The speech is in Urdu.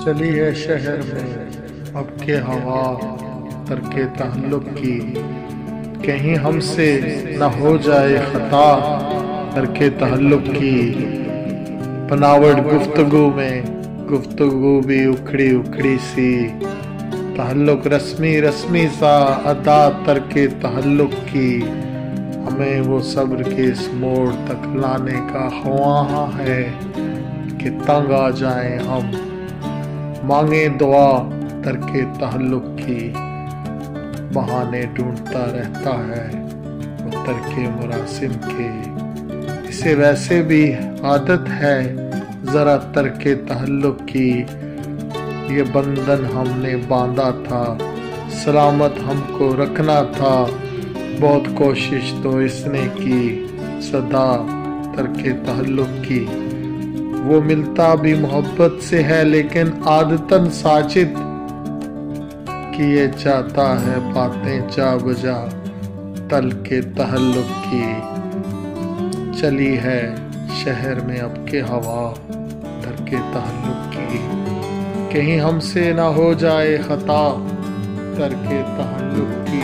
چلی ہے شہر میں اب کے ہوا ترک تعلق کی، کہیں ہم سے نہ ہو جائے خطا ترک تعلق کی۔ بناوٹ گفتگو میں گفتگو بھی اکھڑی اکھڑی سی، تعلق رسمی رسمی سا ادا ترک تعلق کی۔ ہمیں وہ صبر کے اس موڑ تک لانے کا خواہاں ہے کہ تنگ آ جائیں ہم، مانگیں دعا ترک تعلق کی۔ بہانے ڈھونڈتا رہتا ہے وہ ترک مراسم کے، اسے ویسے بھی عادت ہے ذرا ترک تعلق کی۔ یہ بندھن ہم نے باندھا تھا، سلامت ہم کو رکھنا تھا، بہت کوشش تو اس نے کی صدا ترک تعلق کی۔ وہ ملتا بھی محبت سے ہے لیکن عادتاً ساجد کیے چاہتا ہے باتیں جا بجا ترک تعلق کی۔ چلی ہے شہر میں اب کے ہوا ترک تعلق کی، کہیں ہم سے نہ ہو جائے خطا ترک تعلق کی۔